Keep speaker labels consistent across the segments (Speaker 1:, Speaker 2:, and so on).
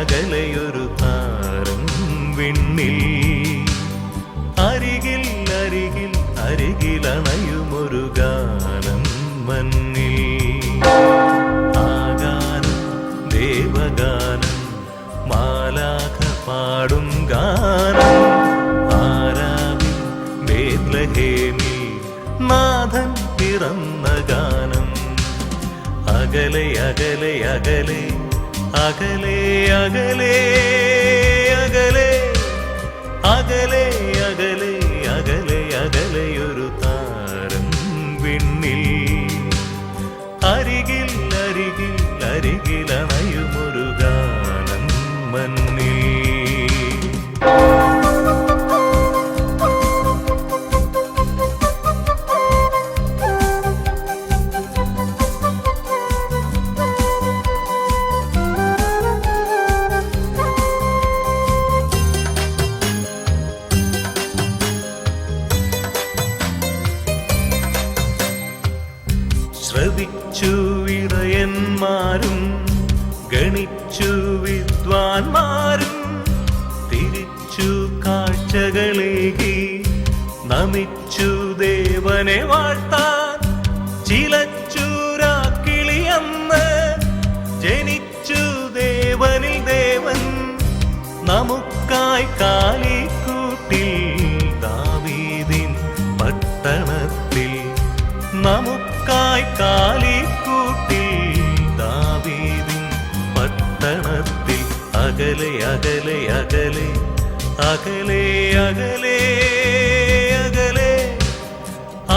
Speaker 1: അകലെയൊരു താരം വിണ്ണിൽ. അരികിൽ അരികിൽ അരികിലണയുമൊരു ഗാനം മന്നിൽ. ആ ഗാനം ദേവഗാനം, മാലാഖ പാടും ഗാനം. ആരാവിൽ ബേത്ലഹേമിൽ നാഥൻ പിറന്ന ഗാനം. അകലെ അകലെ അകലെ അകലെ അകലെ അകലെ അകലെ അകലെ അകലെ അകലെയൊരു താരം വിണ്ണിൽ. അരികിൽ അരികിൽ അരികിലണയുമൊരു ഗാനം മന്നിൽ. ശ്രവിച്ചു ഇടയന്മാരും ഗണിച്ചു വിദ്വാൻമാരും, തിരിച്ചു കാഴ്ചകളേകി നമിച്ചു ദേവനെ വാഴ്ത്താൻ. ചിലച്ചു രാക്കിളിയന്ന് ജനിച്ചു ദേവനിൽ ദേവൻ. നമുക്കായി കാലിക്കൂട്ടിൽ ദാവീദിൻ പട്ടണത്തിൽ. നമുക്കായി കാലിക്കൂട്ടിൽ ദാവീദിൻ പട്ടണത്തിൽ. അകലെ അകലെ അകലെ അകലെ അകലെ അകലെ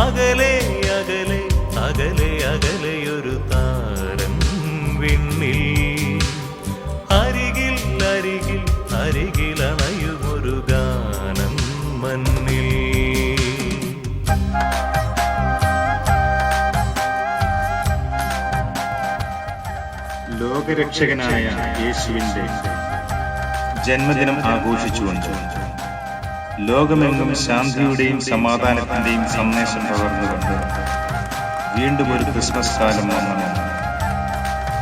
Speaker 1: അകലെ അകലെ അകലെ അകലെയൊരു താരം വിണ്ണിൽ. അരികിൽ അരികിൽ അരികിലണയുമൊരു ഗാനം മന്നിൽ.
Speaker 2: ലോകരക്ഷകനായ യേശുവിന്റെ ജന്മദിനം ആഘോഷിച്ചുകൊണ്ട് ലോകമെങ്ങും ശാന്തിയുടെയും സമാധാനത്തിന്റെയും സന്ദേശം പകർന്നുകൊണ്ട് വീണ്ടും ഒരു ക്രിസ്മസ് കാലം വന്നു.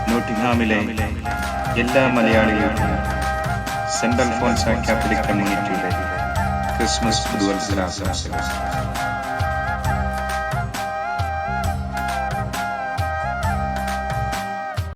Speaker 2: നോട്ടിംഗ്ഹാമിലെ എല്ലാ മലയാളികൾക്കും സെന്റ് അൽഫോൻസ കാത്തലിക് കമ്മ്യൂണിറ്റിയുടെ ക്രിസ്മസ് പുതുവത്സരാശംസകൾ.